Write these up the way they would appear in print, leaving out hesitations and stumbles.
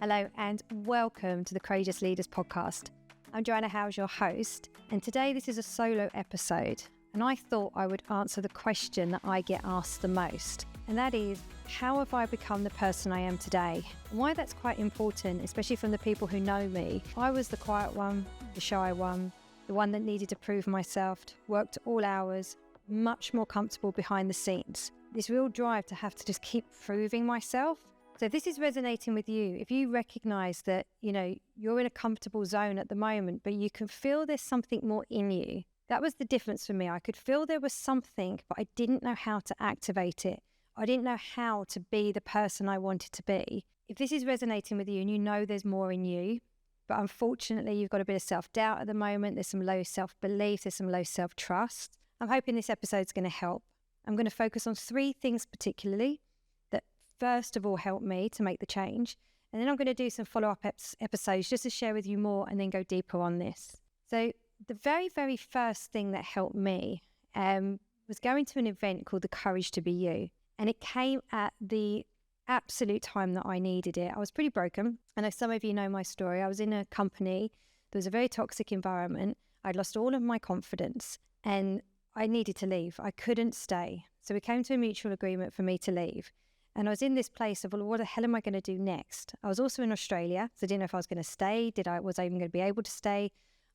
Hello and welcome to the Courageous Leaders podcast. I'm Joanna Howes, your host, and today this is a solo episode, and I thought I would answer the question that I get asked the most, and that is, how have I become the person I am today? And why that's quite important, especially from the people who know me. I was the quiet one, the shy one, the one that needed to prove myself, worked all hours, much more comfortable behind the scenes. This real drive to have to just keep proving myself. So if this is resonating with you, if you recognize that, you're in a comfortable zone at the moment, but you can feel there's something more in you. That was the difference for me. I could feel there was something, but I didn't know how to activate it. I didn't know how to be the person I wanted to be. If this is resonating with you and you know there's more in you, but unfortunately you've got a bit of self-doubt at the moment, there's some low self-belief, there's some low self-trust, I'm hoping this episode's going to help. I'm going to focus on 3 things particularly that first of all helped me to make the change. And then I'm going to do some follow-up episodes just to share with you more and then go deeper on this. So the very, very first thing that helped me was going to an event called the Courage to Be You. And it came at the absolute time that I needed it. I was pretty broken. I know some of you know my story. I was in a company. There was a very toxic environment. I'd lost all of my confidence and I needed to leave. I couldn't stay. So we came to a mutual agreement for me to leave. And I was in this place of, well, what the hell am I going to do next? I was also in Australia, so I didn't know if I was going to stay. Was I even going to be able to stay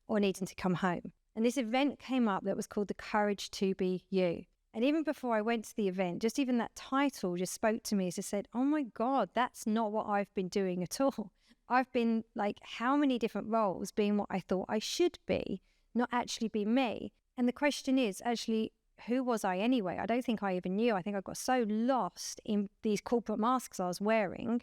or needing to come home? And this event came up that was called the Courage to Be You. And even before I went to the event, just even that title just spoke to me. It just said, oh my God, that's not what I've been doing at all. I've been like how many different roles being what I thought I should be, not actually be me. And the question is actually, who was I anyway? I don't think I even knew. I think I got so lost in these corporate masks I was wearing,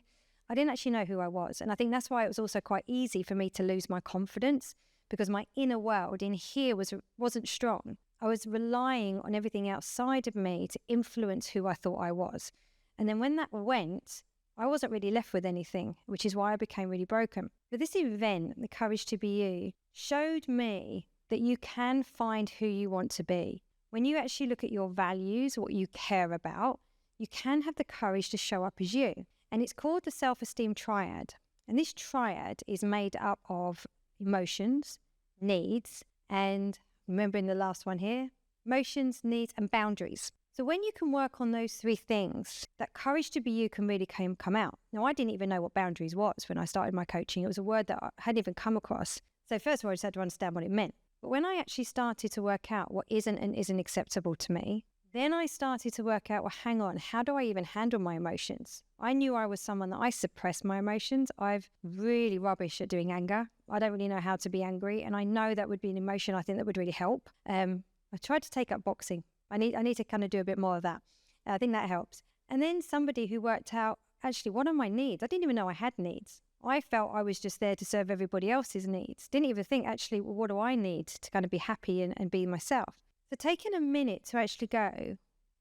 I didn't actually know who I was. And I think that's why it was also quite easy for me to lose my confidence, because my inner world in here wasn't strong. I was relying on everything outside of me to influence who I thought I was. And then when that went, I wasn't really left with anything, which is why I became really broken. But this event, the Courage to Be You, showed me that you can find who you want to be. When you actually look at your values, what you care about, you can have the courage to show up as you. And it's called the self-esteem triad. And this triad is made up of emotions, needs, and remembering the last one here, emotions, needs, and boundaries. So when you can work on those 3 things, that courage to be you can really come out. Now, I didn't even know what boundaries was when I started my coaching. It was a word that I hadn't even come across. So first of all, I just had to understand what it meant. But when I actually started to work out what isn't and isn't acceptable to me, then I started to work out, well, hang on, how do I even handle my emotions? I knew I was someone that I suppressed my emotions. I'm really rubbish at doing anger. I don't really know how to be angry. And I know that would be an emotion I think that would really help. I tried to take up boxing. I need to kind of do a bit more of that. I think that helps. And then somebody who worked out, actually, what are my needs? I didn't even know I had needs. I felt I was just there to serve everybody else's needs. Didn't even think, actually, well, what do I need to kind of be happy and be myself? So taking a minute to actually go,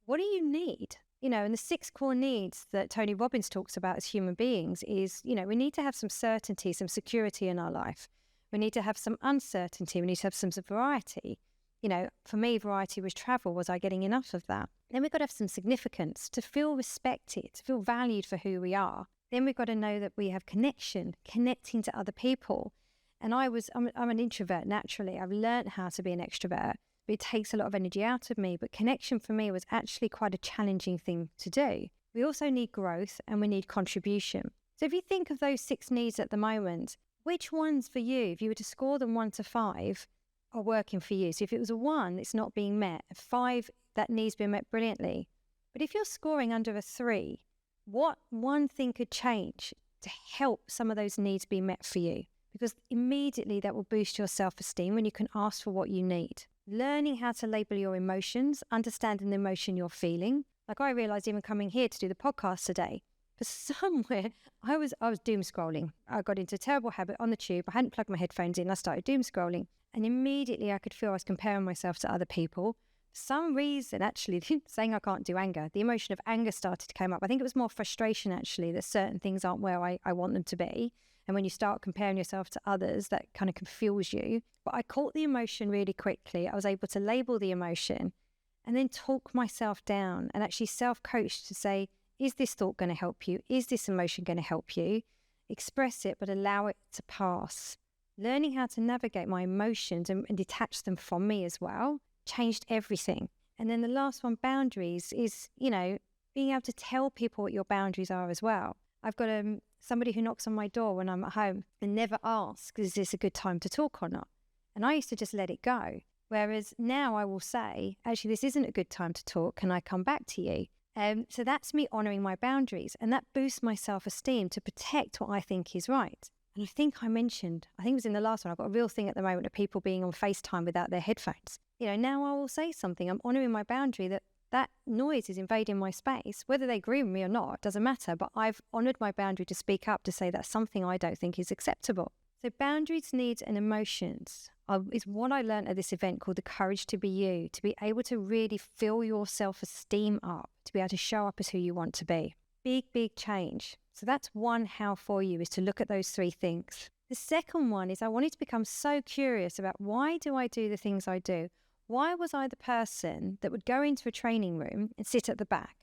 what do you need? And the 6 core needs that Tony Robbins talks about as human beings is, we need to have some certainty, some security in our life. We need to have some uncertainty. We need to have some variety. For me, variety was travel. Was I getting enough of that? Then we've got to have some significance, to feel respected, to feel valued for who we are. Then we've got to know that we have connecting to other people. And I'm an introvert naturally. I've learned how to be an extrovert, but it takes a lot of energy out of me. But connection for me was actually quite a challenging thing to do. We also need growth and we need contribution. So if you think of those 6 needs at the moment, which ones for you, if you were to score them 1 to 5, are working for you? So if it was a 1, it's not being met. A 5, that needs being met brilliantly. But if you're scoring under a 3, what one thing could change to help some of those needs be met for you? Because immediately that will boost your self-esteem when you can ask for what you need. Learning how to label your emotions, understanding the emotion you're feeling. Like I realized even coming here to do the podcast today, for somewhere I was doom scrolling. I got into a terrible habit on the tube. I hadn't plugged my headphones in. I started doom scrolling. And immediately I could feel I was comparing myself to other people. For some reason, actually, saying I can't do anger, the emotion of anger started to come up. I think it was more frustration, actually, that certain things aren't where I want them to be. And when you start comparing yourself to others, that kind of confuses you. But I caught the emotion really quickly. I was able to label the emotion and then talk myself down and actually self-coach to say, is this thought going to help you? Is this emotion going to help you? express it, but allow it to pass. Learning how to navigate my emotions and detach them from me as well changed everything. And then the last one, boundaries, is, being able to tell people what your boundaries are as well. I've got somebody who knocks on my door when I'm at home and never asks, is this a good time to talk or not? And I used to just let it go. Whereas now I will say, actually, this isn't a good time to talk. Can I come back to you? So that's me honouring my boundaries. And that boosts my self-esteem to protect what I think is right. And I think it was in the last one, I've got a real thing at the moment of people being on FaceTime without their headphones. Now I will say something. I'm honouring my boundary that noise is invading my space. Whether they agree with me or not, doesn't matter. But I've honoured my boundary to speak up, to say that's something I don't think is acceptable. So boundaries, needs and emotions is what I learned at this event called the Courage to Be You, to be able to really fill your self-esteem up, to be able to show up as who you want to be. Big, big change. So that's one how for you, is to look at those three things. The second one is I wanted to become so curious about, why do I do the things I do? Why was I the person that would go into a training room and sit at the back?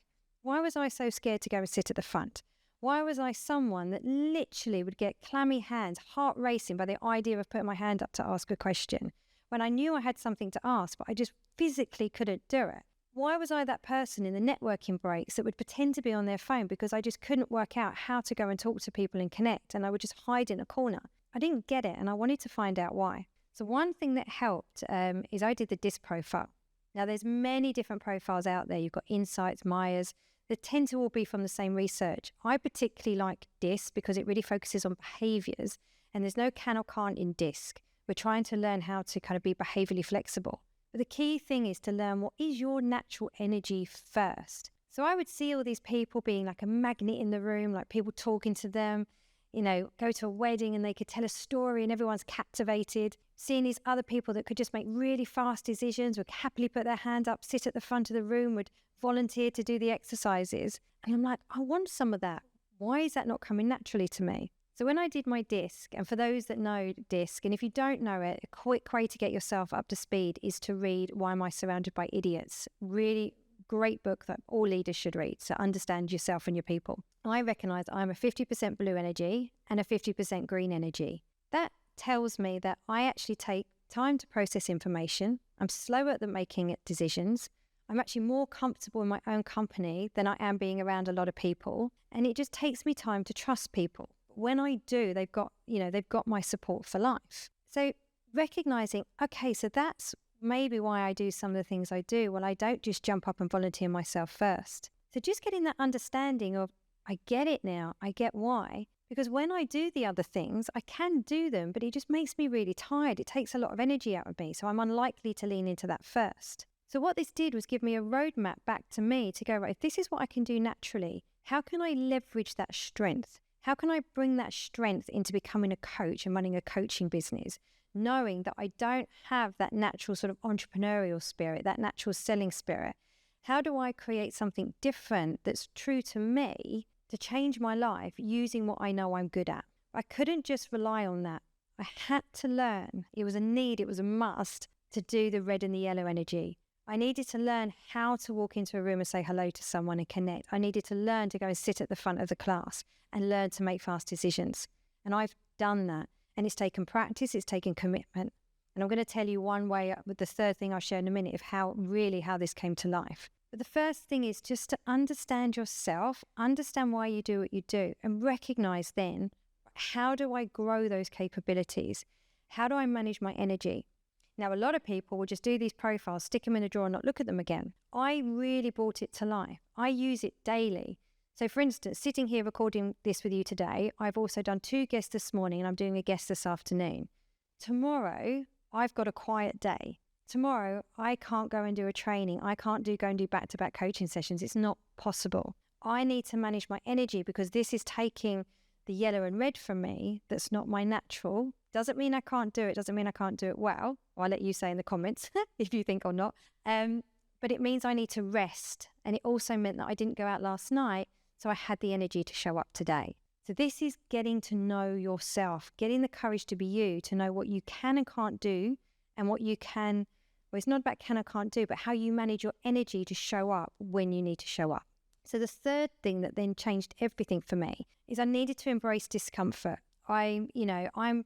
Why was I so scared to go and sit at the front? Why was I someone that literally would get clammy hands, heart racing by the idea of putting my hand up to ask a question, when I knew I had something to ask, but I just physically couldn't do it? Why was I that person in the networking breaks that would pretend to be on their phone because I just couldn't work out how to go and talk to people and connect, and I would just hide in a corner? I didn't get it, and I wanted to find out why. So one thing that helped is I did the DISC profile. Now, there's many different profiles out there. You've got Insights, Myers. They tend to all be from the same research. I particularly like DISC because it really focuses on behaviors, and there's no can or can't in DISC. We're trying to learn how to kind of be behaviorally flexible. But the key thing is to learn what is your natural energy first. So I would see all these people being like a magnet in the room, like people talking to them, go to a wedding and they could tell a story and everyone's captivated. Seeing these other people that could just make really fast decisions, would happily put their hand up, sit at the front of the room, would volunteer to do the exercises. And I'm like, I want some of that. Why is that not coming naturally to me? So when I did my DISC, and for those that know DISC, and if you don't know it, a quick way to get yourself up to speed is to read Why Am I Surrounded by Idiots? Really great book that all leaders should read, so understand yourself and your people. I recognise I'm a 50% blue energy and a 50% green energy. That tells me that I actually take time to process information. I'm slower at making decisions. I'm actually more comfortable in my own company than I am being around a lot of people. And it just takes me time to trust people. When I do, they've got my support for life. So recognizing, okay, so that's maybe why I do some of the things I do. Well, I don't just jump up and volunteer myself first. So just getting that understanding of, I get it now, I get why. Because when I do the other things, I can do them, but it just makes me really tired. It takes a lot of energy out of me. So I'm unlikely to lean into that first. So what this did was give me a roadmap back to me to go, right, if this is what I can do naturally, how can I leverage that strength? How can I bring that strength into becoming a coach and running a coaching business, knowing that I don't have that natural sort of entrepreneurial spirit, that natural selling spirit? How do I create something different that's true to me to change my life using what I know I'm good at? I couldn't just rely on that. I had to learn. It was a need, it was a must to do the red and the yellow energy. I needed to learn how to walk into a room and say hello to someone and connect. I needed to learn to go and sit at the front of the class and learn to make fast decisions. And I've done that. And it's taken practice, it's taken commitment. And I'm going to tell you one way, with the third thing I'll share in a minute, of how this came to life. But the first thing is just to understand yourself, understand why you do what you do, and recognize then, how do I grow those capabilities? How do I manage my energy? Now, a lot of people will just do these profiles, stick them in a drawer and not look at them again. I really brought it to life. I use it daily. So for instance, sitting here recording this with you today, I've also done 2 guests this morning and I'm doing a guest this afternoon. Tomorrow, I've got a quiet day. Tomorrow, I can't go and do a training. I can't go and do back-to-back coaching sessions. It's not possible. I need to manage my energy because this is taking the yellow and red from me. That's not my natural. Doesn't mean I can't do it. Doesn't mean I can't do it well. I'll let you say in the comments if you think or not. But it means I need to rest. And it also meant that I didn't go out last night, so I had the energy to show up today. So this is getting to know yourself, getting the courage to be you, to know what you can and can't do, and what you can, well, it's not about can or can't do, but how you manage your energy to show up when you need to show up. So the third thing that then changed everything for me is I needed to embrace discomfort. I'm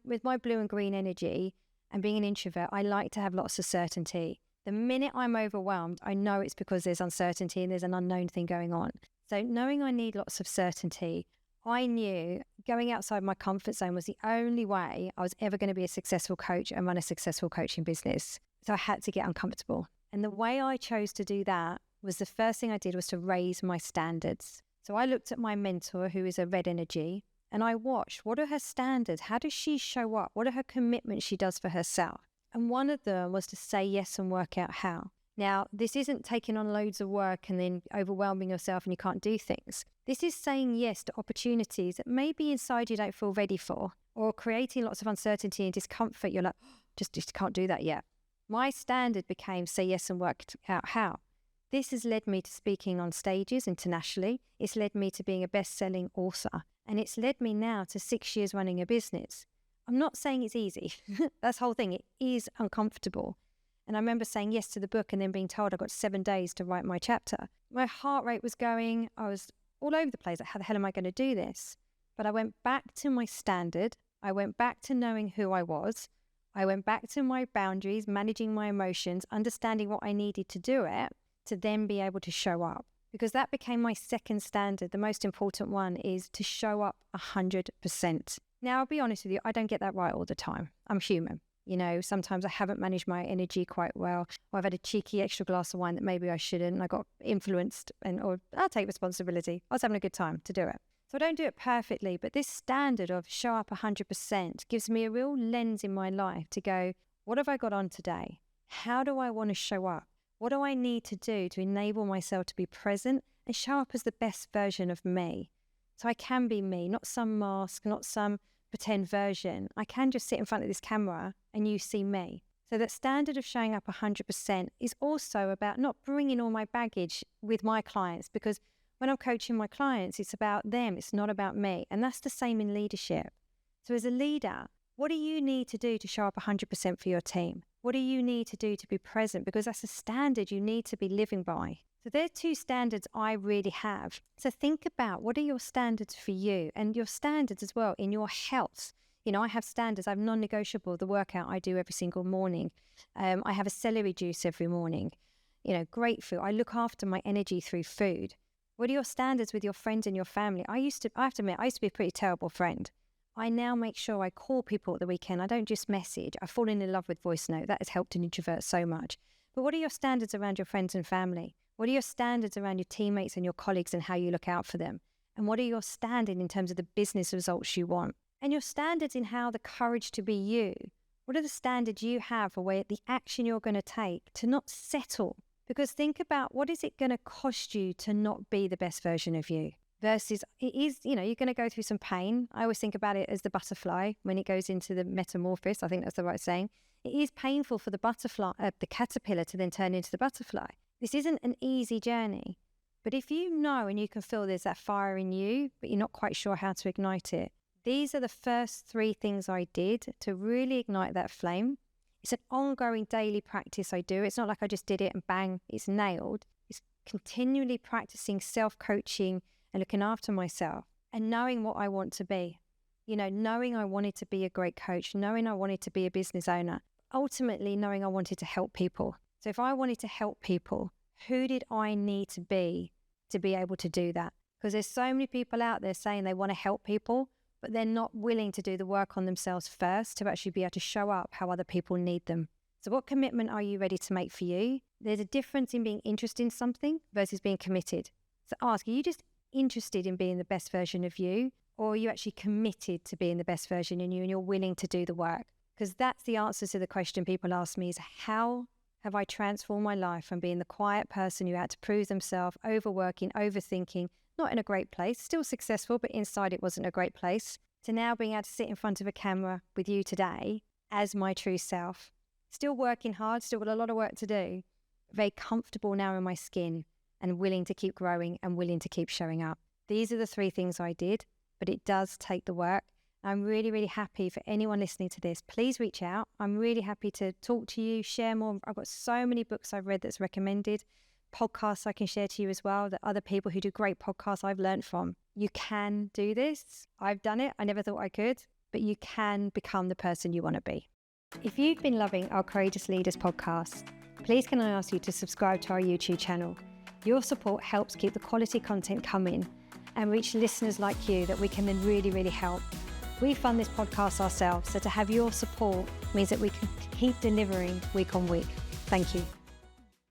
with my blue and green energy and being an introvert, I like to have lots of certainty. The minute I'm overwhelmed, I know it's because there's uncertainty and there's an unknown thing going on. So knowing I need lots of certainty, I knew going outside my comfort zone was the only way I was ever going to be a successful coach and run a successful coaching business. So I had to get uncomfortable. And the way I chose to do that was the first thing I did was to raise my standards. So I looked at my mentor, who is a red energy, and I watched, what are her standards? How does she show up? What are her commitments she does for herself? And one of them was to say yes and work out how. Now, this isn't taking on loads of work and then overwhelming yourself and you can't do things. This is saying yes to opportunities that maybe inside you don't feel ready for, or creating lots of uncertainty and discomfort. You're like, just can't do that yet. My standard became say yes and work out how. This has led me to speaking on stages internationally. It's led me to being a best-selling author. And it's led me now to 6 years running a business. I'm not saying it's easy. That's the whole thing. It is uncomfortable. And I remember saying yes to the book and then being told I got 7 days to write my chapter. My heart rate was going. I was all over the place. Like, how the hell am I going to do this? But I went back to my standard. I went back to knowing who I was. I went back to my boundaries, managing my emotions, understanding what I needed to do it, to then be able to show up. Because that became my second standard. The most important one is to show up 100%. Now, I'll be honest with you, I don't get that right all the time. I'm human. Sometimes I haven't managed my energy quite well, or I've had a cheeky extra glass of wine that maybe I shouldn't, and I got influenced, or I'll take responsibility. I was having a good time to do it. So I don't do it perfectly, but this standard of show up 100% gives me a real lens in my life to go, what have I got on today? How do I want to show up? What do I need to do to enable myself to be present and show up as the best version of me? So I can be me, not some mask, not some pretend version. I can just sit in front of this camera and you see me. So that standard of showing up 100% is also about not bringing all my baggage with my clients, because when I'm coaching my clients, it's about them. It's not about me. And that's the same in leadership. So as a leader, what do you need to do to show up 100% for your team? What do you need to do to be present? Because that's a standard you need to be living by. So there are two standards I really have. So think about, what are your standards for you, and your standards as well in your health. I have standards. I have non-negotiable, the workout I do every single morning. I have a celery juice every morning. Grapefruit. I look after my energy through food. What are your standards with your friends and your family? I have to admit, I used to be a pretty terrible friend. I now make sure I call people at the weekend. I don't just message. I've fallen in love with voice note. That has helped an introvert so much. But what are your standards around your friends and family? What are your standards around your teammates and your colleagues and how you look out for them? And what are your standards in terms of the business results you want? And your standards in how the courage to be you. What are the standards you have for the action you're going to take to not settle? Because think about, what is it going to cost you to not be the best version of you? Versus it is, you're going to go through some pain. I always think about it as the butterfly when it goes into the metamorphosis. I think that's the right saying. It is painful for the the caterpillar to then turn into the butterfly. This isn't an easy journey. But if you know and you can feel there's that fire in you, but you're not quite sure how to ignite it, these are the first 3 things I did to really ignite that flame. It's an ongoing daily practice I do. It's not like I just did it and bang, it's nailed. It's continually practicing self-coaching and looking after myself and knowing what I want to be. Knowing I wanted to be a great coach, knowing I wanted to be a business owner, ultimately knowing I wanted to help people. So if I wanted to help people, who did I need to be able to do that? Because there's so many people out there saying they want to help people, but they're not willing to do the work on themselves first to actually be able to show up how other people need them. So what commitment are you ready to make for you? There's a difference in being interested in something versus being committed. So ask, are you just interested in being the best version of you, or are you actually committed to being the best version in you and you're willing to do the work? Because that's the answer to the question people ask me, is how have I transformed my life from being the quiet person who had to prove themselves, overworking, overthinking, not in a great place, still successful, but inside it wasn't a great place, to now being able to sit in front of a camera with you today as my true self. Still working hard, still got a lot of work to do, very comfortable now in my skin and willing to keep growing and willing to keep showing up. These are the 3 things I did, but it does take the work. I'm really, really happy for anyone listening to this. Please reach out. I'm really happy to talk to you, share more. I've got so many books I've read that's recommended. podcasts I can share to you as well, that other people who do great podcasts I've learned from. You can do this. I've done it. I never thought I could, but you can become the person you want to be. If you've been loving our Courageous Leaders podcast, please can I ask you to subscribe to our YouTube channel. Your support helps keep the quality content coming and reach listeners like you that we can then really, really help. We fund this podcast ourselves, so to have your support means that we can keep delivering week on week. Thank you.